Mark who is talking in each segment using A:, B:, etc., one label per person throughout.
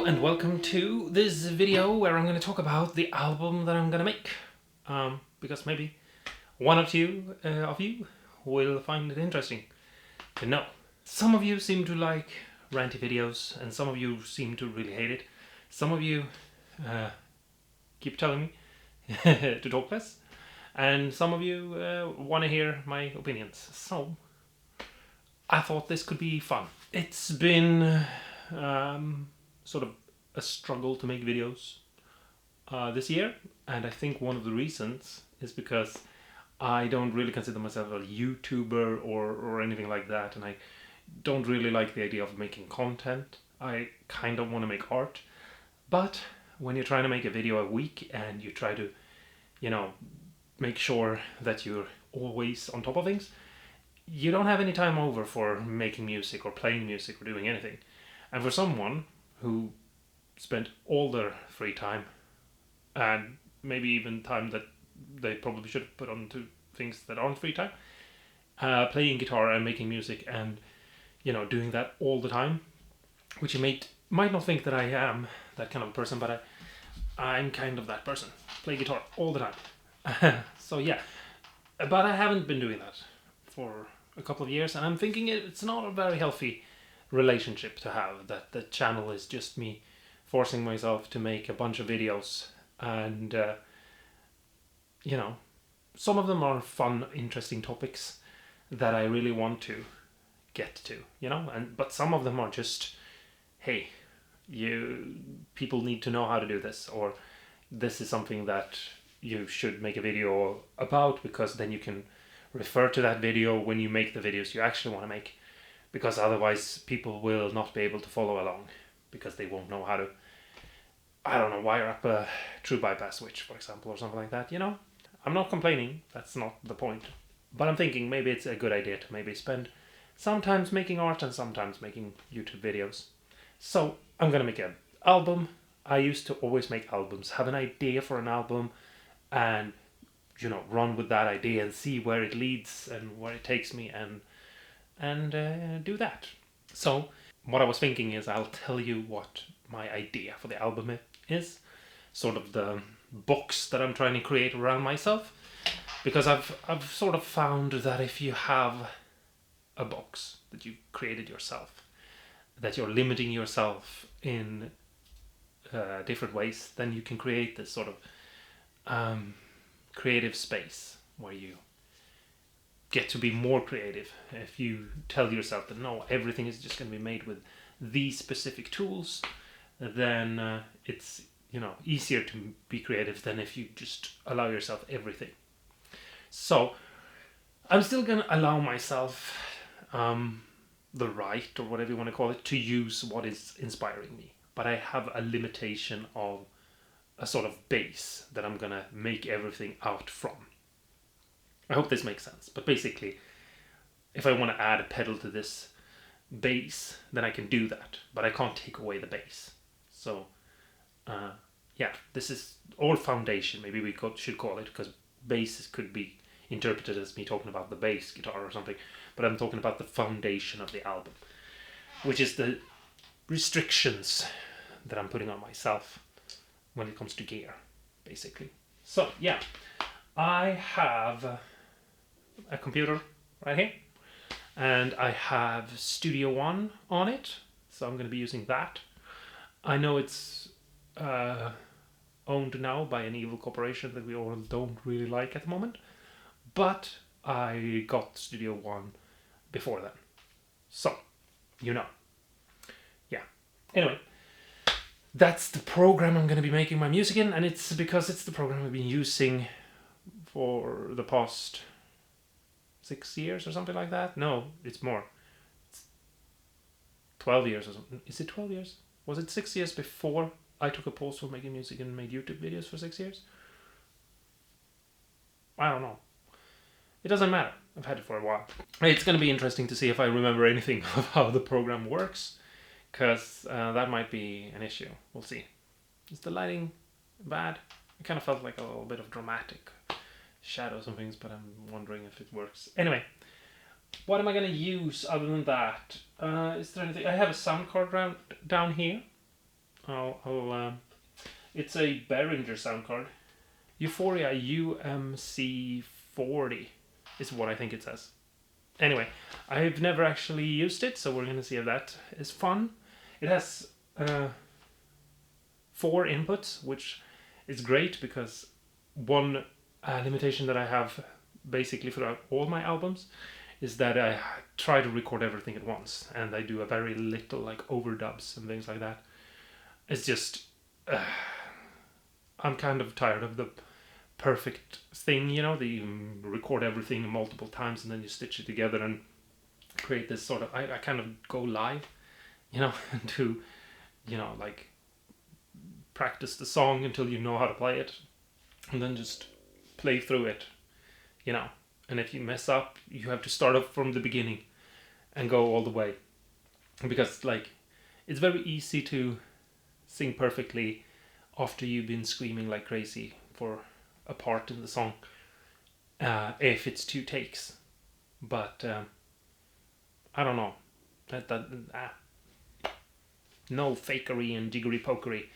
A: and welcome to this video where I'm going to talk about the album that I'm going to make. Because maybe one or two of you will find it interesting to know. Some of you seem to like ranty videos, and some of you seem to really hate it. Some of you keep telling me to talk less, and some of you want to hear my opinions. So I thought this could be fun. It's been sort of a struggle to make videos this year, and I think one of the reasons is because I don't really consider myself a YouTuber or anything like that, and I don't really like the idea of making content. I kind of want to make art, but when you're trying to make a video a week and you try to, make sure that you're always on top of things, you don't have any time over for making music or playing music or doing anything. And for someone who spent all their free time, and maybe even time that they probably should have put onto things that aren't free time, playing guitar and making music and doing that all the time, which you might not think that I am that kind of person, but I'm kind of that person. Play guitar all the time. So yeah, but I haven't been doing that for a couple of years, and I'm thinking it's not a very healthy relationship to have, that the channel is just me forcing myself to make a bunch of videos, and some of them are fun, interesting topics that I really want to get to, but some of them are just, hey, people need to know how to do this, or this is something that you should make a video about, because then you can refer to that video when you make the videos you actually want to make, because otherwise people will not be able to follow along because they won't know how to, wire up a true bypass switch, for example, or something like that. I'm not complaining, that's not the point, but I'm thinking maybe it's a good idea to maybe spend sometimes making art and sometimes making YouTube videos. So I'm gonna make an album. I used to always make albums, have an idea for an album, and run with that idea and see where it leads and where it takes me, and do that. So what I was thinking is, I'll tell you what my idea for the album is, sort of the box that I'm trying to create around myself, because I've sort of found that if you have a box that you created yourself, that you're limiting yourself in different ways, then you can create this sort of creative space where you get to be more creative. If you tell yourself that no, everything is just going to be made with these specific tools, then it's easier to be creative than if you just allow yourself everything. So I'm still going to allow myself the right, or whatever you want to call it, to use what is inspiring me, but I have a limitation of a sort of base that I'm gonna make everything out from. I hope this makes sense, but basically, if I want to add a pedal to this bass, then I can do that, but I can't take away the bass. So this is all foundation, maybe we should call it, because bass could be interpreted as me talking about the bass guitar or something, but I'm talking about the foundation of the album, which is the restrictions that I'm putting on myself when it comes to gear, basically. So yeah, I have a computer right here, and I have Studio One on it, so I'm going to be using that. I know it's owned now by an evil corporation that we all don't really like at the moment, but I got Studio One before then, so yeah. Anyway, that's the program I'm going to be making my music in, and it's because it's the program I've been using for the past 6 years or something like that. No, it's more. It's 12 years or something. Is it 12 years? Was it 6 years before I took a pause from making music and made YouTube videos for 6 years? I don't know. It doesn't matter. I've had it for a while. It's going to be interesting to see if I remember anything of how the program works, because that might be an issue. We'll see. Is the lighting bad? It kind of felt like a little bit of dramatic shadows and things, but I'm wondering if it works. Anyway, what am I going to use other than that? Is there anything? I have a sound card down here. It's a Behringer sound card. Euphoria UMC40 is what I think it says. Anyway, I've never actually used it, so we're gonna see if that is fun. It has 4 inputs, which is great because one limitation that I have basically throughout all my albums is that I try to record everything at once, and I do a very little like overdubs and things like that. It's just I'm kind of tired of the perfect thing, you know, that you record everything multiple times and then you stitch it together and create this sort of I kind of go live, you know, and do, you know, like practice the song until you know how to play it and then just play through it, you know. And if you mess up, you have to start up from the beginning and go all the way, because like it's very easy to sing perfectly after you've been screaming like crazy for a part in the song, if it's 2 takes. But I don't know, no fakery and jiggery pokery,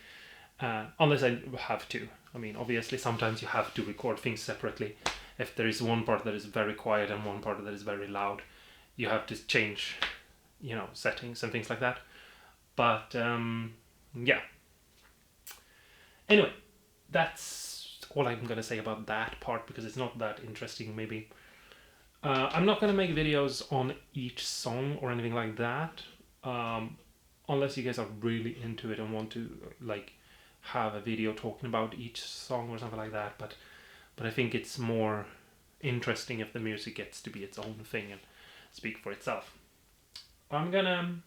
A: unless I have to. I mean, obviously sometimes you have to record things separately. If there is one part that is very quiet and one part that is very loud, you have to change, you know, settings and things like that. But yeah. Anyway, that's all I'm gonna say about that part, because it's not that interesting maybe. I'm not gonna make videos on each song or anything like that, unless you guys are really into it and want to like have a video talking about each song or something like that. But I think it's more interesting if the music gets to be its own thing and speak for itself. I'm gonna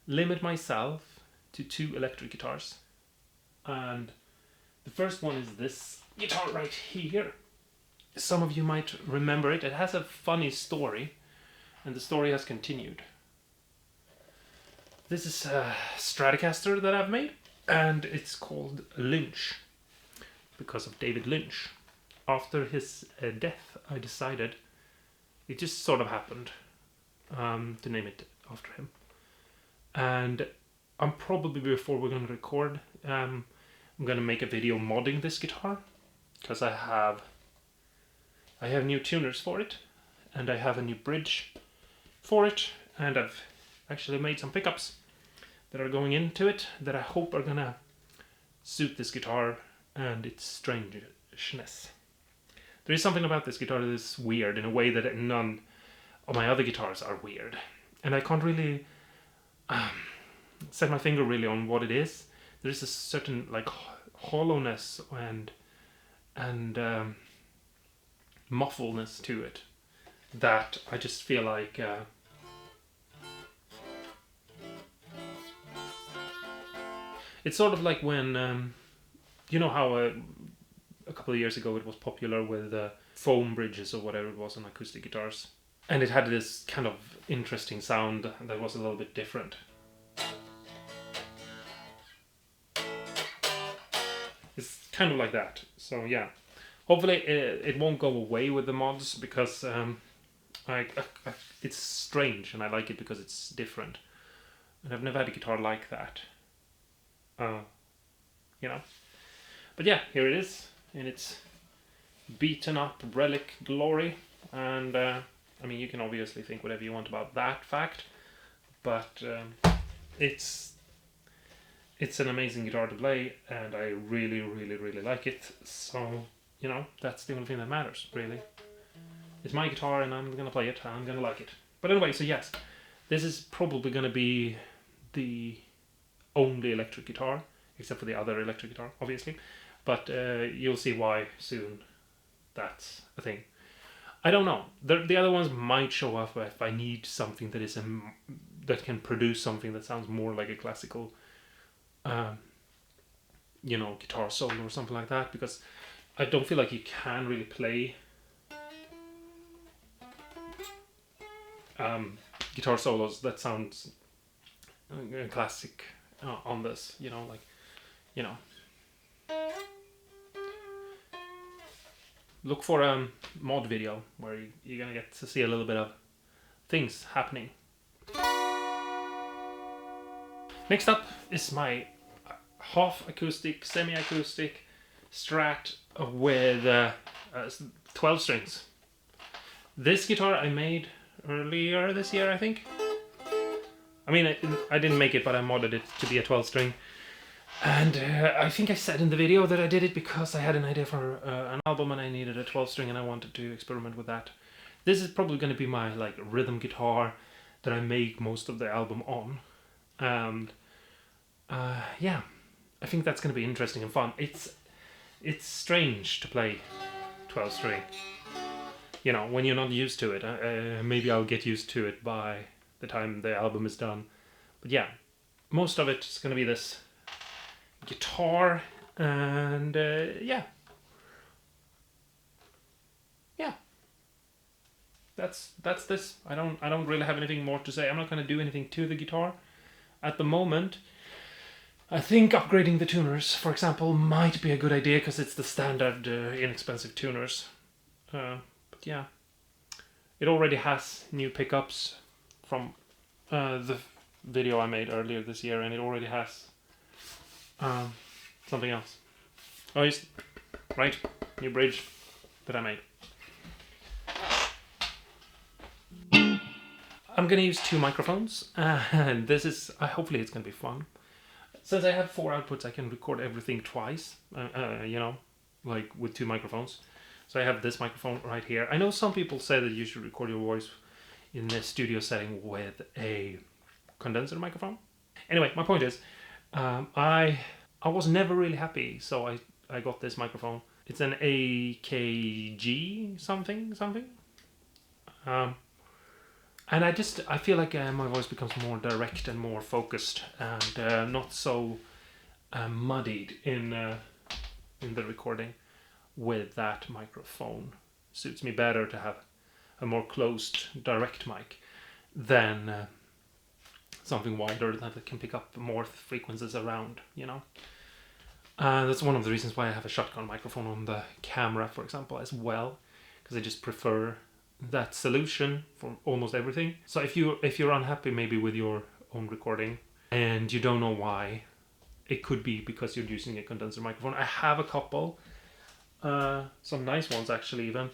A: limit myself to 2 electric guitars, and the first one is this guitar right here. Some of you might remember it. It has a funny story, and the story has continued. This is a Stratocaster that I've made, and it's called Lynch because of David Lynch. After his death, I decided, it just sort of happened, to name it after him. And I'm probably, before we're going to record, I'm going to make a video modding this guitar, because I have new tuners for it, and I have a new bridge for it, and I've actually made some pickups that are going into it that I hope are gonna suit this guitar and its strangeness. There is something about this guitar that is weird in a way that none of my other guitars are weird, and I can't really set my finger really on what it is. There is a certain like hollowness and muffleness to it that I just feel like it's sort of like when you know how a couple of years ago it was popular with foam bridges or whatever it was on acoustic guitars, and it had this kind of interesting sound that was a little bit different. It's kind of like that. So yeah, hopefully it won't go away with the mods, because it's strange and I like it because it's different, and I've never had a guitar like that, you know. But yeah, here it is in its beaten up relic glory, and I mean, you can obviously think whatever you want about that fact, but it's an amazing guitar to play, and I really, really, really like it. So, you know, that's the only thing that matters, really. It's my guitar, and I'm gonna play it, and I'm gonna like it. But anyway, so yes, this is probably gonna be the only electric guitar, except for the other electric guitar, obviously. But you'll see why soon that's a thing. I don't know. The other ones might show up if I need something that is that can produce something that sounds more like a classical, you know, guitar solo or something like that, because I don't feel like you can really play guitar solos that sounds classic on this, you know, like, you know. Look for a mod video where you're gonna get to see a little bit of things happening. Next up is my half acoustic, semi-acoustic Strat with 12 strings. This guitar I made earlier this year, I think. I mean, I didn't make it, but I modded it to be a 12 string. And I think I said in the video that I did it because I had an idea for an album and I needed a 12 string and I wanted to experiment with that. This is probably going to be my like rhythm guitar that I make most of the album on. And yeah, I think that's going to be interesting and fun. It's strange to play 12 string. You know, when you're not used to it. Maybe I'll get used to it by the time the album is done. But yeah, most of it is going to be this guitar and yeah. That's this. I don't really have anything more to say. I'm not going to do anything to the guitar at the moment. I think upgrading the tuners, for example, might be a good idea because it's the standard inexpensive tuners. But yeah, it already has new pickups from the video I made earlier this year, and it already has something else. Oh, yes, right, new bridge that I made. I'm gonna use 2 microphones, and this is hopefully it's gonna be fun. Since I have 4 outputs, I can record everything twice. You know, like with 2 microphones. So I have this microphone right here. I know some people say that you should record your voice in a studio setting with a condenser microphone. Anyway, my point is, I was never really happy, so I got this microphone. It's an AKG something. And I feel like my voice becomes more direct and more focused and not so muddied in the recording with that microphone. Suits me better to have a more closed direct mic than something wider that can pick up more frequencies around, you know. That's one of the reasons why I have a shotgun microphone on the camera, for example, as well, because I just prefer that solution for almost everything. So if you're unhappy maybe with your own recording and you don't know why, it could be because you're using a condenser microphone. I have a couple, some nice ones actually even,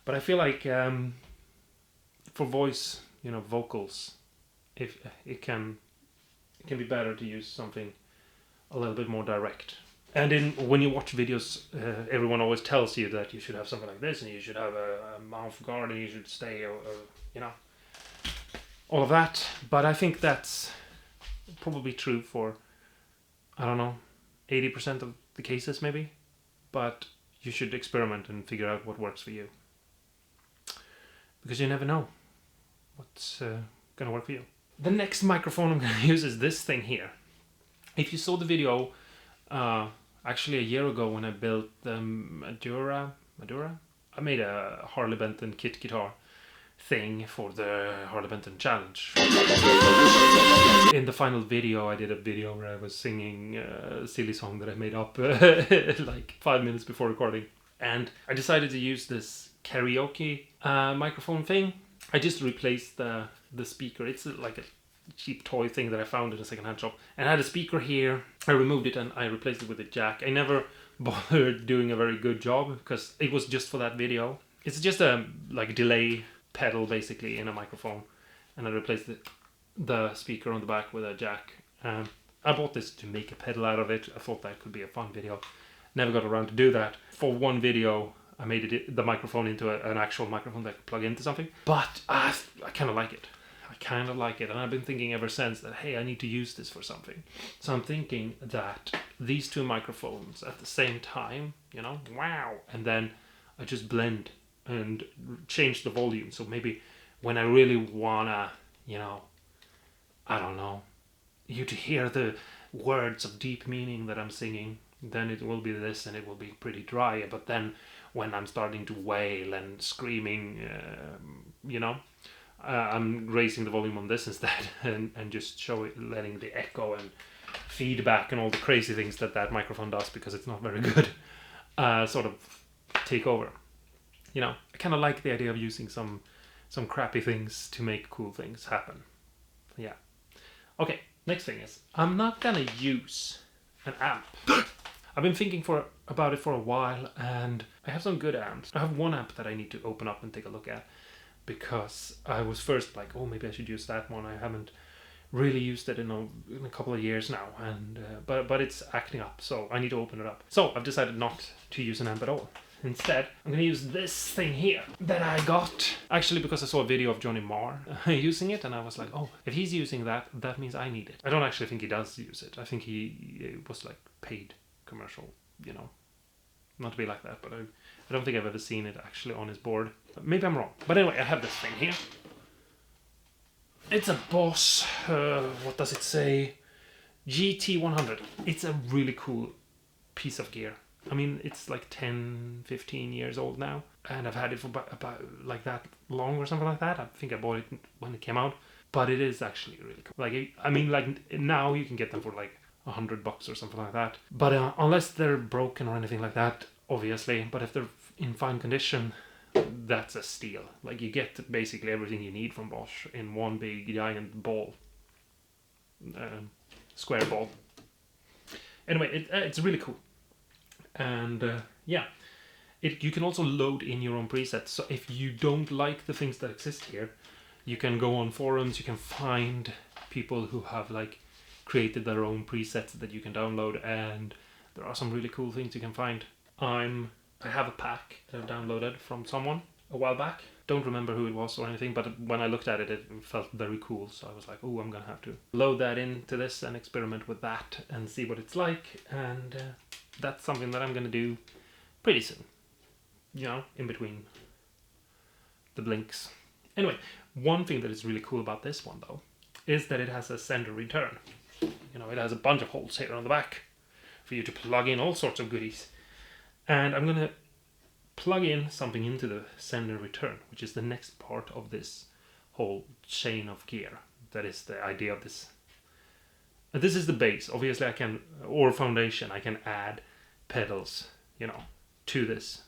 A: but I feel like for voice, you know, vocals, if it can be better to use something a little bit more direct. And when you watch videos, everyone always tells you that you should have something like this, and you should have a mouth guard, and you should stay, you know, all of that. But I think that's probably true for, I don't know, 80% of the cases maybe. But you should experiment and figure out what works for you, because you never know what's gonna work for you. The next microphone I'm gonna use is this thing here. If you saw the video, actually a year ago when I built the Madura, I made a Harley Benton kit guitar thing for the Harley Benton challenge. In the final video, I did a video where I was singing a silly song that I made up like 5 minutes before recording. And I decided to use this karaoke microphone thing. I just replaced the speaker. It's like a cheap toy thing that I found in a secondhand shop, and I had a speaker here. I removed it and I replaced it with a jack. I never bothered doing a very good job because it was just for that video. It's just a like delay pedal basically in a microphone, and I replaced the speaker on the back with a jack. I bought this to make a pedal out of it. I thought that could be a fun video. Never got around to do that. For one video I made the microphone into an actual microphone that I could plug into something, but I kind of like it. And I've been thinking ever since that, hey, I need to use this for something. So I'm thinking that these 2 microphones at the same time, you know, wow, and then I just blend and change the volume. So maybe when I really wanna, you know, I don't know, you to hear the words of deep meaning that I'm singing, then it will be this and it will be pretty dry. But then when I'm starting to wail and screaming, you know, I'm raising the volume on this instead and just letting the echo and feedback and all the crazy things that microphone does, because it's not very good, sort of take over. You know, I kind of like the idea of using some crappy things to make cool things happen. Yeah. Okay, next thing is, I'm not gonna use an amp. I've been thinking about it for a while, and I have some good amps. I have one amp that I need to open up and take a look at, because I was first like, oh, maybe I should use that one. I haven't really used it in a couple of years now, and but it's acting up, so I need to open it up. So I've decided not to use an amp at all. Instead, I'm gonna use this thing here that I got actually because I saw a video of Johnny Marr using it, and I was like, oh, if he's using that, that means I need it. I don't actually think he does use it. I think it was like paid commercial, you know, not to be like that, but I don't think I've ever seen it actually on his board. Maybe I'm wrong. But anyway, I have this thing here. It's a Boss, what does it say? GT100. It's a really cool piece of gear. I mean, it's like 10, 15 years old now, and I've had it for about like that long or something like that. I think I bought it when it came out, but it is actually really cool. Like, I mean, like now you can get them for like $100 or something like that. But unless they're broken or anything like that, obviously. But if they're in fine condition, that's a steal. Like, you get basically everything you need from Bosch in one big giant ball, square ball. Anyway, it's really cool. And yeah, you can also load in your own presets. So if you don't like the things that exist here, you can go on forums, you can find people who have like created their own presets that you can download, and there are some really cool things you can find. I have a pack that I've downloaded from someone a while back. Don't remember who it was or anything, but when I looked at it, it felt very cool. So I was like, oh, I'm gonna have to load that into this and experiment with that and see what it's like. And that's something that I'm gonna do pretty soon, you know, in between the blinks. Anyway, one thing that is really cool about this one though is that it has a sender return. You know, it has a bunch of holes here on the back for you to plug in all sorts of goodies. And I'm gonna plug in something into the sender return, which is the next part of this whole chain of gear. That is the idea of this. And this is the base. Obviously I can, or foundation, I can add pedals, you know, to this.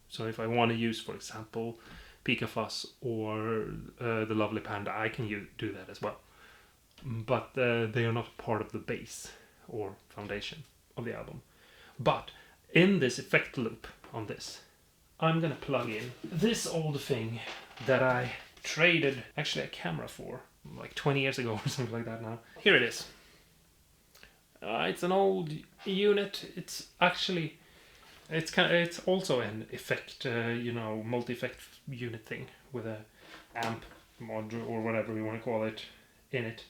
A: So if I want to use, for example, Pikafuzz or the Lovely Panda, I can do that as well. But they are not part of the base or foundation of the album. But in this effect loop on this, I'm gonna plug in this old thing that I traded actually a camera for like 20 years ago or something like that now. Here it is. It's an old unit. It's actually, it's also an effect, you know, multi-effect unit thing with a amp module or whatever you want to call it in it.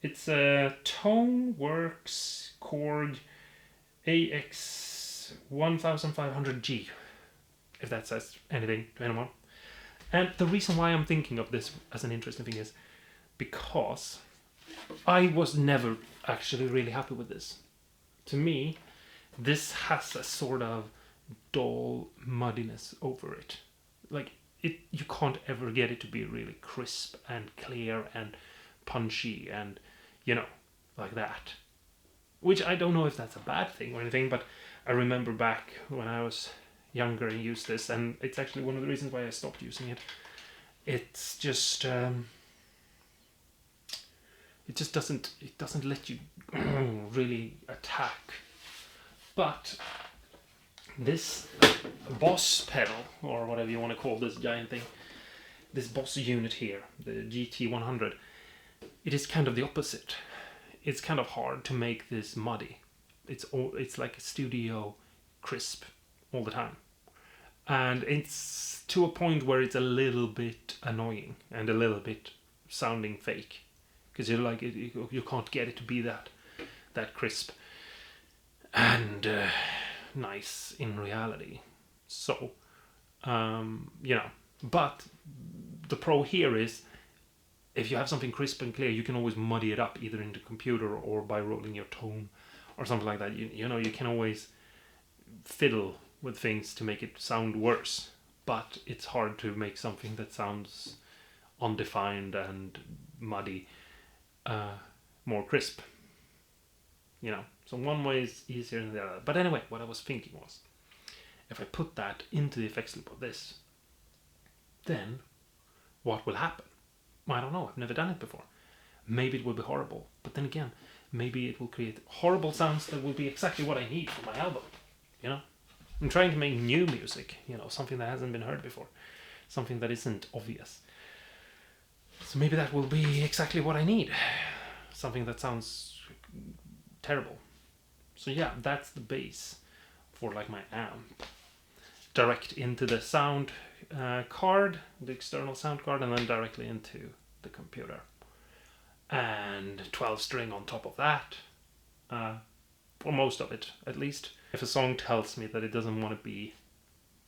A: It's a Toneworks Korg AX1500G, if that says anything to anyone. And the reason why I'm thinking of this as an interesting thing is because I was never actually really happy with this. To me, this has a sort of dull muddiness over it. Like, you can't ever get it to be really crisp and clear and punchy and, you know, like that. Which I don't know if that's a bad thing or anything, but I remember back when I was younger and used this, and it's actually one of the reasons why I stopped using it. It's just it doesn't let you really attack. But this Boss pedal, or whatever you want to call this giant thing, this Boss unit here, the GT100, it is kind of the opposite. It's kind of hard to make this muddy. It's like a studio crisp all the time. And it's to a point where it's a little bit annoying and a little bit sounding fake. Because you're like, you can't get it to be that crisp and nice in reality. So, you know, but the pro here is, if you have something crisp and clear, you can always muddy it up either in the computer or by rolling your tone or something like that. You know, you can always fiddle with things to make it sound worse, but it's hard to make something that sounds undefined and muddy more crisp. You know, so one way is easier than the other. But anyway, what I was thinking was, if I put that into the effects loop of this, then what will happen? I don't know, I've never done it before. Maybe it will be horrible. But then again, maybe it will create horrible sounds that will be exactly what I need for my album. You know, I'm trying to make new music. You know, something that hasn't been heard before, something that isn't obvious. So maybe that will be exactly what I need. Something that sounds terrible. So yeah, that's the base for like my amp. Direct into the sound card, the external sound card, and then directly into the computer. And 12 string on top of that. For most of it, at least. If a song tells me that it doesn't want to be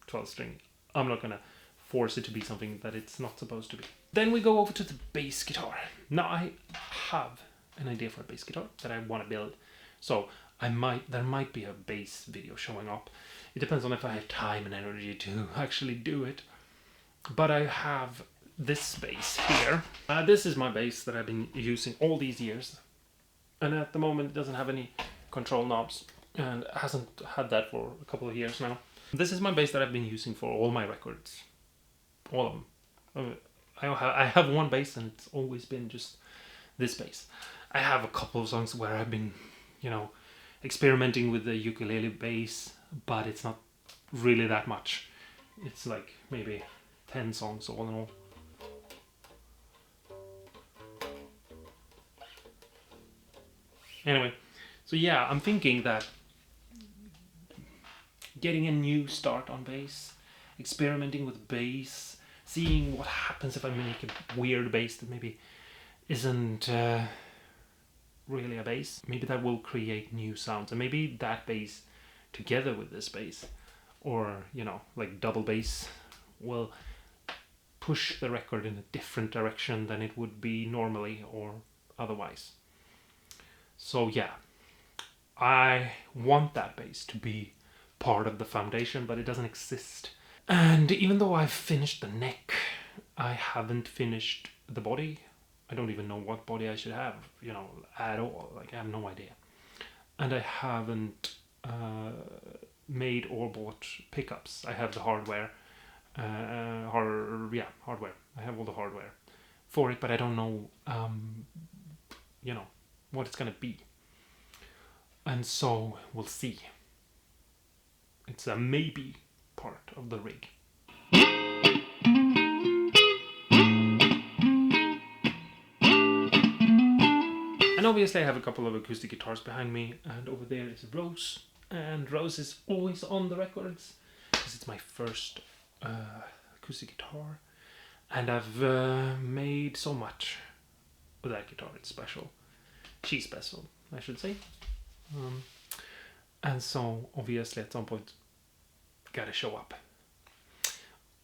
A: 12 string, I'm not gonna force it to be something that it's not supposed to be. Then we go over to the bass guitar. Now I have an idea for a bass guitar that I want to build. So there might be a bass video showing up. It depends on if I have time and energy to actually do it. But I have this bass here. This is my bass that I've been using all these years. And at the moment it doesn't have any control knobs. And hasn't had that for a couple of years now. This is my bass that I've been using for all my records. All of them. I have one bass and it's always been just this bass. I have a couple of songs where I've been, experimenting with the ukulele bass, but it's not really that much. It's like maybe 10 songs all in all. Anyway, so yeah, I'm thinking that getting a new start on bass, experimenting with bass, seeing what happens if I make a weird bass that maybe isn't really a bass. Maybe that will create new sounds, and maybe that bass together with this bass, or like double bass, will push the record in a different direction than it would be normally or otherwise. So yeah, I want that bass to be part of the foundation, but it doesn't exist. And even though I've finished the neck, I haven't finished the body. I don't even know what body I should have, at all. Like, I have no idea. And I haven't made or bought pickups. I have the hardware. Hardware. I have all the hardware for it, but I don't know, what it's gonna be. And so we'll see. It's a maybe part of the rig. And obviously I have a couple of acoustic guitars behind me, and over there is Rose. And Rose is always on the records because it's my first acoustic guitar, and I've made so much with that guitar. It's special. She's special, I should say. And so obviously at some point gotta show up.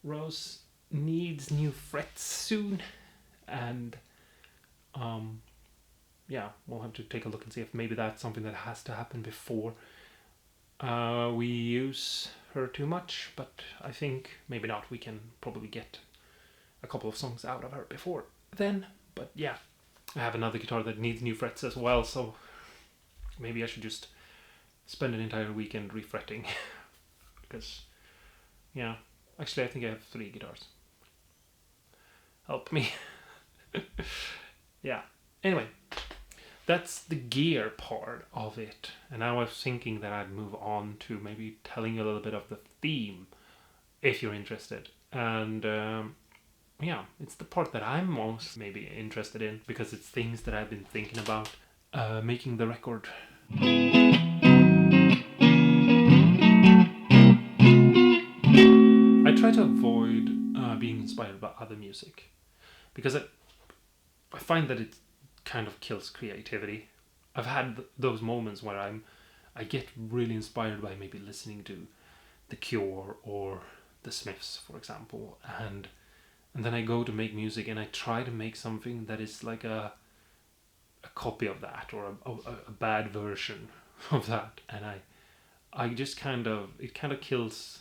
A: Rose needs new frets soon, and we'll have to take a look and see if maybe that's something that has to happen before we use her too much, but I think maybe not. We can probably get a couple of songs out of her before then. But yeah, I have another guitar that needs new frets as well, so maybe I should just spend an entire weekend refretting. Because actually I think I have 3 guitars. Help me. Yeah, anyway, that's the gear part of it. And I was thinking that I'd move on to maybe telling you a little bit of the theme, if you're interested. And it's the part that I'm most maybe interested in, because it's things that I've been thinking about making the record. I try to avoid being inspired by other music, because I find that it kind of kills creativity. I've had those moments where I get really inspired by maybe listening to The Cure or The Smiths, for example, and then I go to make music and I try to make something that is like a copy of that, or a bad version of that, and I just it kind of kills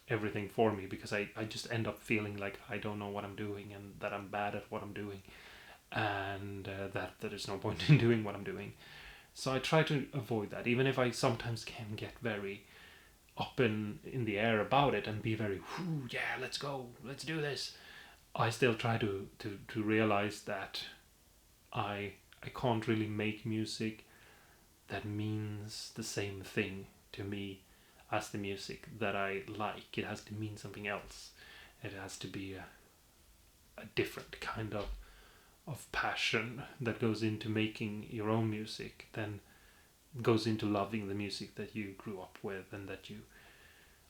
A: everything for me, because I just end up feeling like I don't know what I'm doing, and that I'm bad at what I'm doing, and that there's no point in doing what I'm doing. So I try to avoid that, even if I sometimes can get very up in the air about it and be very, yeah, let's go, let's do this. I still try to realize that I I can't really make music that means the same thing to me as the music that I like. It has to mean something else. It has to be a different kind of passion that goes into making your own music than goes into loving the music that you grew up with and that you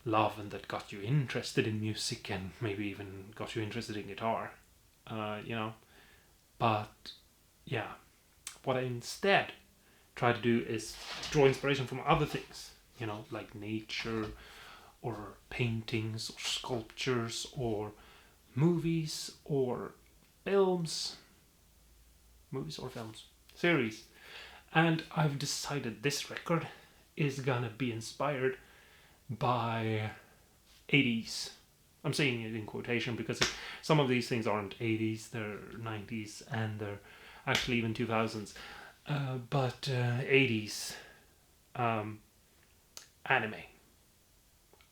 A: love and that got you interested in music and maybe even got you interested in guitar. You know, but yeah, what I instead try to do is draw inspiration from other things, you know, like nature or paintings or sculptures or movies or films, series. And I've decided this record is gonna be inspired by 80s. I'm saying it in quotation because some of these things aren't 80s, they're 90s, and they're actually even 2000s. But 80s anime,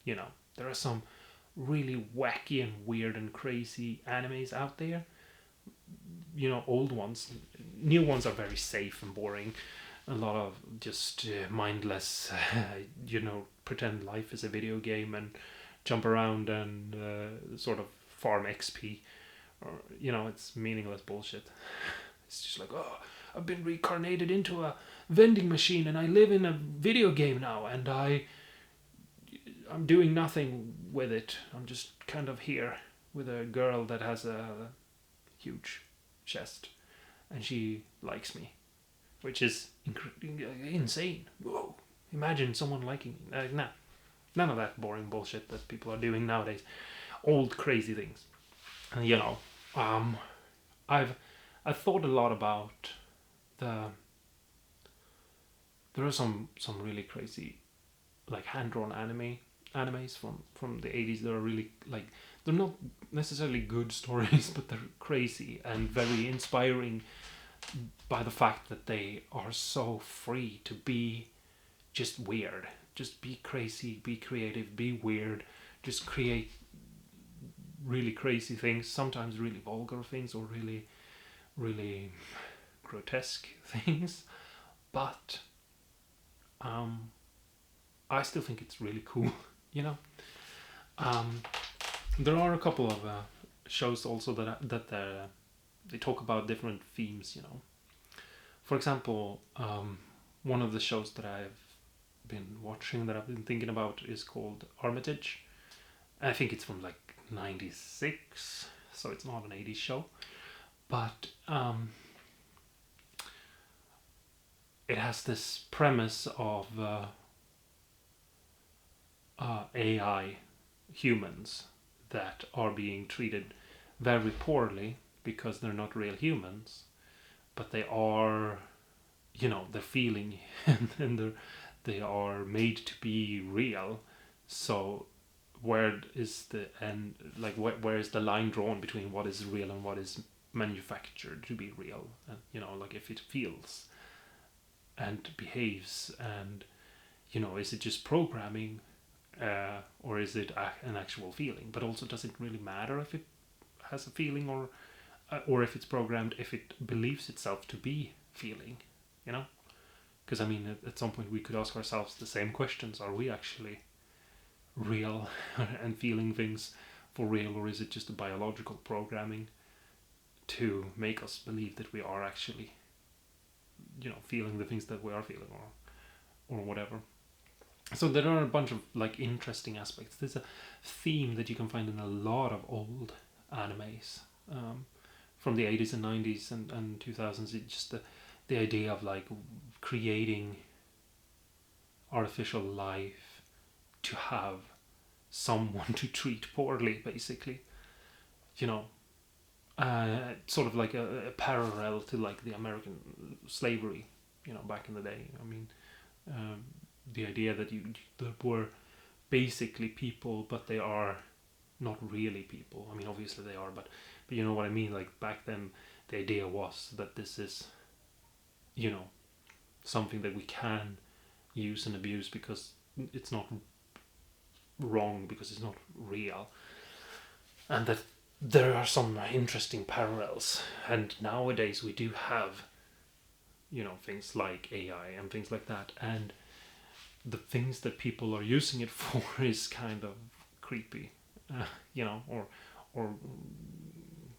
A: you know, there are some really wacky and weird and crazy animes out there. You know, old ones. New ones are very safe and boring. A lot of just mindless, you know, pretend life is a video game and jump around and sort of farm XP. Or, you know, it's meaningless bullshit. It's just like, oh, I've been reincarnated into a vending machine and I live in a video game now and I'm doing nothing with it. I'm just kind of here with a girl that has a huge chest and she likes me, which is insane. Whoa, imagine someone liking me. Nah, none of that boring bullshit that people are doing nowadays. Old crazy things. And you know, I've thought a lot about the. There are some really crazy, like hand drawn animes from the 80s that are really like, they're not necessarily good stories, but they're crazy and very inspiring by the fact that they are so free to be just weird. Just be crazy, be creative, be weird, just create really crazy things, sometimes really vulgar things or really, really grotesque things. But I still think it's really cool, you know. There are a couple of shows also that they talk about different themes, you know. For example, one of the shows that I've been watching that I've been thinking about is called Armitage. I think it's from like 96, so it's not an 80s show, but it has this premise of AI humans that are being treated very poorly because they're not real humans, but they are, you know, they're feeling and they are made to be real. So where is the end? Like where is the line drawn between what is real and what is manufactured to be real? And you know, like if it feels and behaves, and you know, is it just programming, or is it an actual feeling? But also, does it really matter if it has a feeling or if it's programmed, if it believes itself to be feeling, you know? Because I mean, at some point we could ask ourselves the same questions: are we actually real and feeling things for real, or is it just a biological programming to make us believe that we are actually, you know, feeling the things that we are feeling, or whatever? So there are a bunch of like interesting aspects. There's a theme that you can find in a lot of old animes, from the 80s and 90s and 2000s. It's just the idea of like creating artificial life to have someone to treat poorly, basically. You know, sort of like a parallel to like the American slavery, you know, back in the day. I mean, the idea that there were basically people, but they are not really people. I mean, obviously they are, but you know what I mean. Like back then, the idea was that this is, you know, something that we can use and abuse because it's not wrong, because it's not real, and that there are some interesting parallels. And nowadays we do have things like AI and things like that, and the things that people are using it for is kind of creepy, or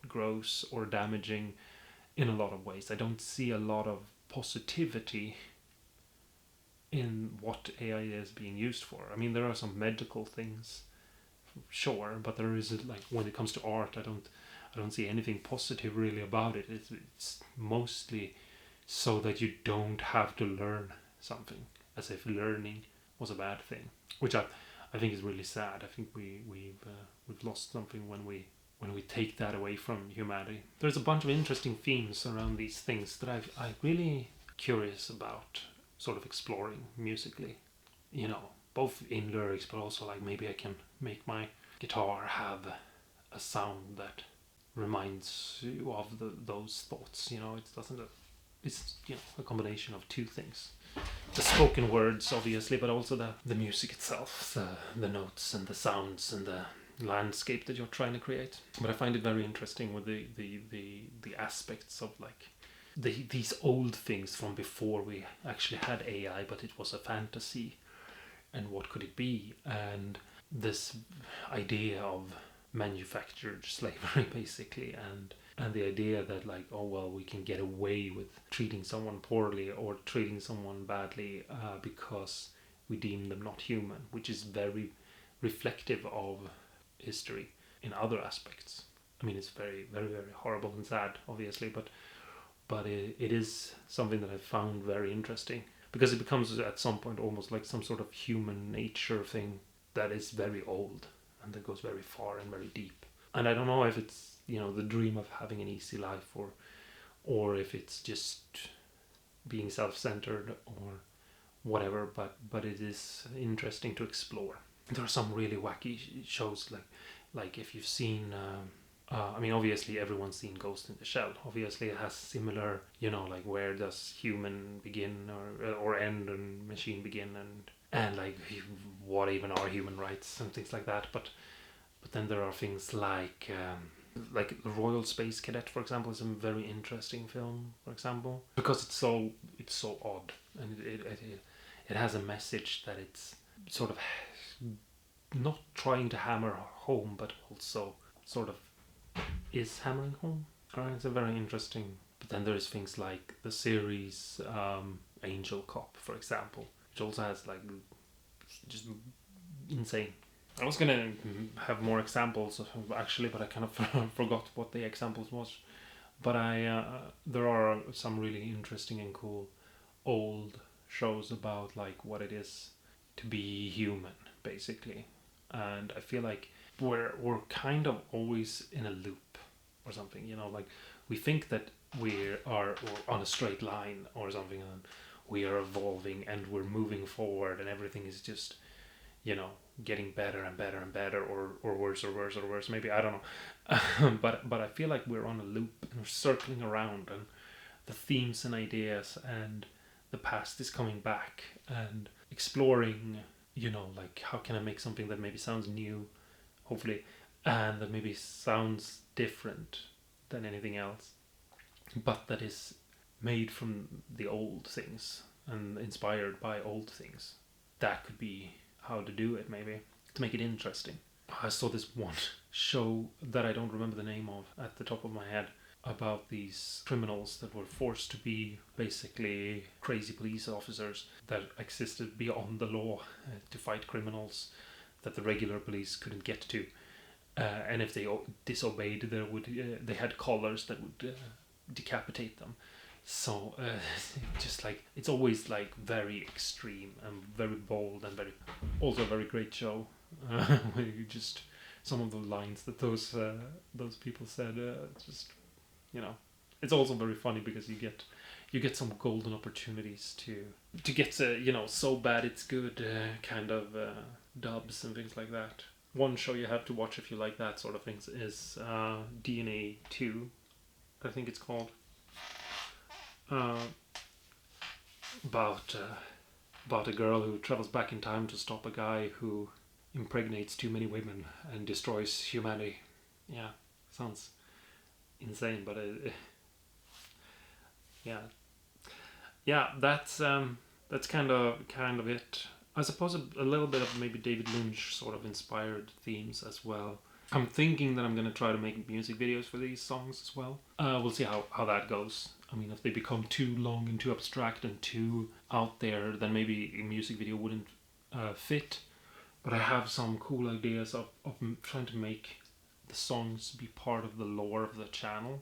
A: gross or damaging in a lot of ways. I don't see a lot of positivity in what AI is being used for. I mean, there are some medical things, sure, but there is, like, when it comes to art, I don't see anything positive really about it. It's mostly so that you don't have to learn something, as if learning was a bad thing, which I think is really sad. I think we've lost something when we take that away from humanity. There's a bunch of interesting themes around these things that I'm really curious about, sort of exploring musically, both in lyrics, but also, like, maybe I can make my guitar have a sound that reminds you of those thoughts. It's a combination of two things: the spoken words, obviously, but also the music itself, the notes and the sounds and the landscape that you're trying to create. But I find it very interesting with the aspects of, like, these old things from before we actually had AI, but it was a fantasy, and what could it be, and this idea of manufactured slavery, basically, and the idea that, like, oh well, we can get away with treating someone poorly or treating someone badly because we deem them not human, which is very reflective of history in other aspects. I mean, it's very, very, very horrible and sad, obviously, but it is something that I found very interesting, because it becomes at some point almost like some sort of human nature thing that is very old and that goes very far and very deep. And I don't know if it's, the dream of having an easy life, or if it's just being self-centered or whatever, but it is interesting to explore. There are some really wacky shows, like if you've seen I mean, obviously everyone's seen Ghost in the Shell. Obviously it has similar, like, where does human begin or end and machine begin, and like, what even are human rights and things like that. But then there are things like the Royal Space Cadet, for example, is a very interesting film, for example, because it's so odd, and it has a message that it's sort of not trying to hammer home, but also sort of is hammering home. It's a very interesting. But then there's things like the series Angel Cop, for example, which also has, like, just insane. I was gonna have more examples actually, but I kind of forgot what the examples was. But there are some really interesting and cool old shows about, like, what it is to be human, basically. And I feel like we're kind of always in a loop or something, like, we think that we are on a straight line or something, and we are evolving and we're moving forward, and everything is just, getting better and better and better, or worse or worse or worse, maybe, I don't know. but I feel like we're on a loop and we're circling around, and the themes and ideas and the past is coming back, and exploring, like, how can I make something that maybe sounds new, hopefully, and that maybe sounds different than anything else, but that is made from the old things and inspired by old things. That could be how to do it, maybe, to make it interesting. I saw this one show that I don't remember the name of at the top of my head, about these criminals that were forced to be basically crazy police officers that existed beyond the law to fight criminals that the regular police couldn't get to. And if they disobeyed, they had collars that would decapitate them. So just, like, it's always, like, very extreme and very bold, and also a very great show. Where you just, some of the lines that those people said, just, it's also very funny, because you get some golden opportunities to get so bad it's good kind of dubs and things like that. One show you have to watch if you like that sort of things is DNA 2, I think it's called. About a girl who travels back in time to stop a guy who impregnates too many women and destroys humanity. Yeah, sounds insane, but yeah. yeah, that's kind of it. I suppose a little bit of maybe David Lynch sort of inspired themes as well. I'm thinking that I'm gonna try to make music videos for these songs as well. We'll see how that goes. I mean, if they become too long and too abstract and too out there, then maybe a music video wouldn't fit. But I have some cool ideas of trying to make the songs be part of the lore of the channel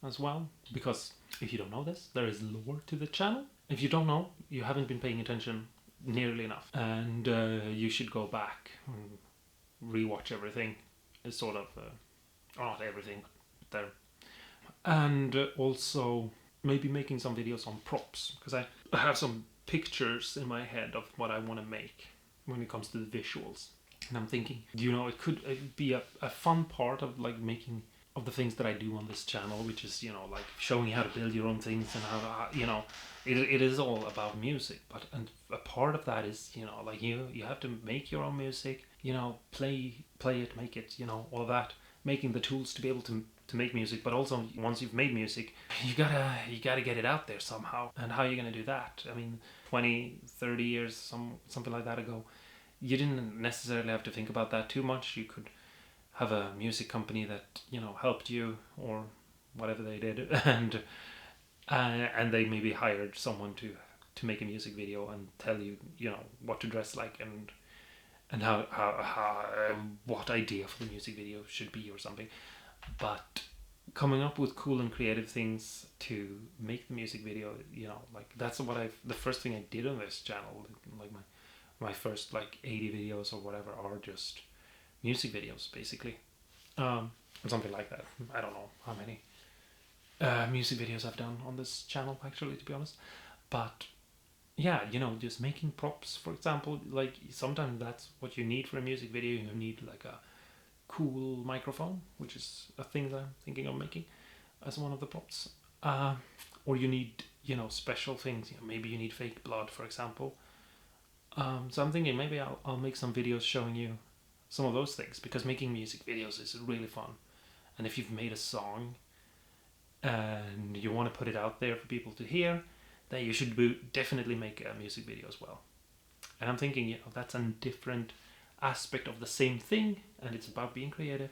A: as well. Because if you don't know this, there is lore to the channel. If you don't know, you haven't been paying attention nearly enough. And you should go back and rewatch everything. It's sort of, or not everything, but there. And also maybe making some videos on props. Because I have some pictures in my head of what I want to make when it comes to the visuals. And I'm thinking, it could be a fun part of like making of the things that I do on this channel, which is, like showing you how to build your own things and how to, it is all about music. But and a part of that is, like you have to make your own music, play it, make it, all of that, making the tools to be able to make music. But also once you've made music, you gotta get it out there somehow. And how are you gonna do that? I mean, 20-30 years, something like that ago, you didn't necessarily have to think about that too much. You could have a music company that helped you or whatever they did, and they maybe hired someone to make a music video and tell you what to dress like and how what idea for the music video should be or something. But coming up with cool and creative things to make the music video, like that's the first thing I did on this channel. Like my first like 80 videos or whatever are just music videos basically, or something like that. I don't know how many music videos I've done on this channel actually, to be honest. But yeah, just making props, for example, like sometimes that's what you need for a music video. You need like a cool microphone, which is a thing that I'm thinking of making as one of the props, or you need special things. Maybe you need fake blood, for example. So I'm thinking maybe I'll make some videos showing you some of those things, because making music videos is really fun. And if you've made a song and you want to put it out there for people to hear, then you should definitely make a music video as well. And I'm thinking, that's a different aspect of the same thing, and it's about being creative,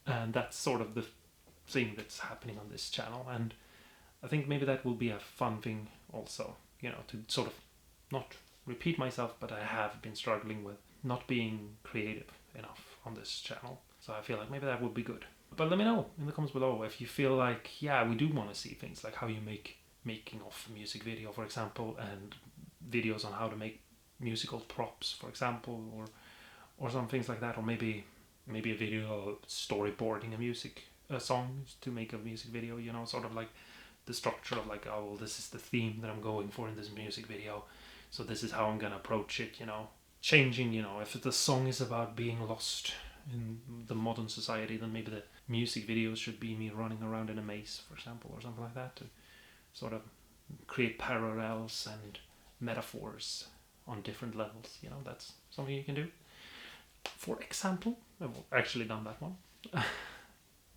A: and that's sort of the thing that's happening on this channel. And I think maybe that will be a fun thing also, to sort of not repeat myself, but I have been struggling with not being creative enough on this channel. So I feel like maybe that would be good. But let me know in the comments below if you feel like, we do want to see things like how you making of a music video, for example, and videos on how to make musical props, for example, or some things like that, or maybe a video storyboarding a song to make a music video, sort of like the structure of like, oh well, this is the theme that I'm going for in this music video, so this is how I'm gonna approach it, changing, if the song is about being lost in the modern society, then maybe the music videos should be me running around in a maze, for example, or something like that, to sort of create parallels and metaphors on different levels. That's something you can do. For example, I've actually done that one.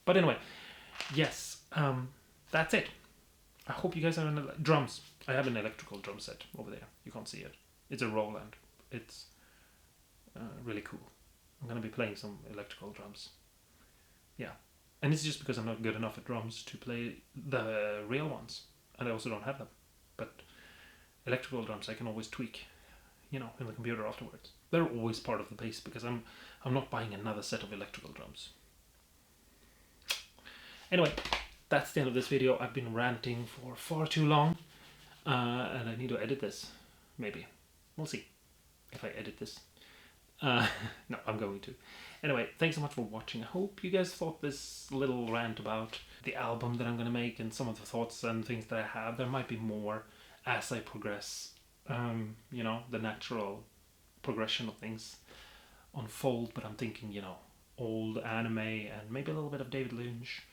A: But anyway, yes, that's it. I hope you guys have drums. I have an electrical drum set over there. You can't see it. It's a Roland. It's really cool. I'm gonna be playing some electrical drums. Yeah, and it's just because I'm not good enough at drums to play the real ones, and I also don't have them. But electrical drums I can always tweak, in the computer afterwards. They're always part of the base, because I'm not buying another set of electrical drums. Anyway, that's the end of this video. I've been ranting for far too long, and I need to edit this. Maybe. We'll see if I edit this. No, I'm going to. Anyway, thanks so much for watching. I hope you guys thought this little rant about the album that I'm going to make and some of the thoughts and things that I have. There might be more as I progress. The natural progression of things unfold, but I'm thinking, old anime and maybe a little bit of David Lynch,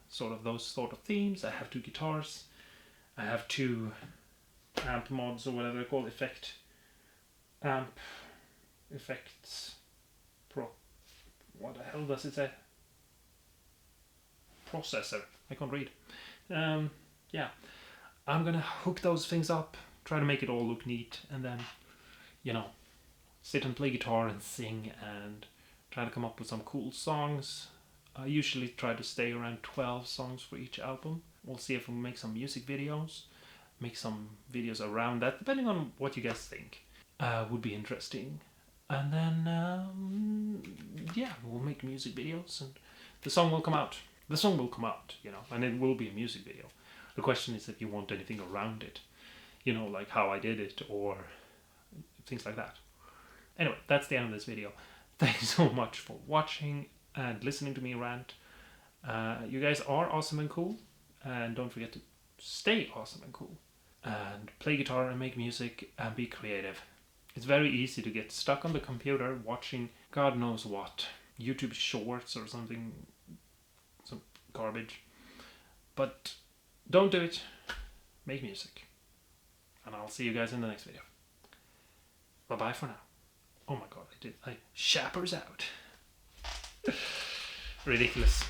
A: sort of those sort of themes. I have 2 guitars. I have 2 amp mods, or whatever they're called, effects pro. What the hell does it say? Processor. I can't read. Yeah. I'm gonna hook those things up, try to make it all look neat, and then, sit and play guitar and sing and try to come up with some cool songs. I usually try to stay around 12 songs for each album. We'll see if we make some music videos, make some videos around that, depending on what you guys think would be interesting. And then, we'll make music videos and the song will come out. The song will come out, and it will be a music video. The question is if you want anything around it, like how I did it or things like that. Anyway, that's the end of this video. Thanks so much for watching and listening to me rant. You guys are awesome and cool, and don't forget to stay awesome and cool. And play guitar and make music and be creative. It's very easy to get stuck on the computer watching God knows what, YouTube shorts or something, some garbage. But don't do it. Make music. And I'll see you guys in the next video. Bye bye for now. Oh my god, I shappers out. Ridiculous.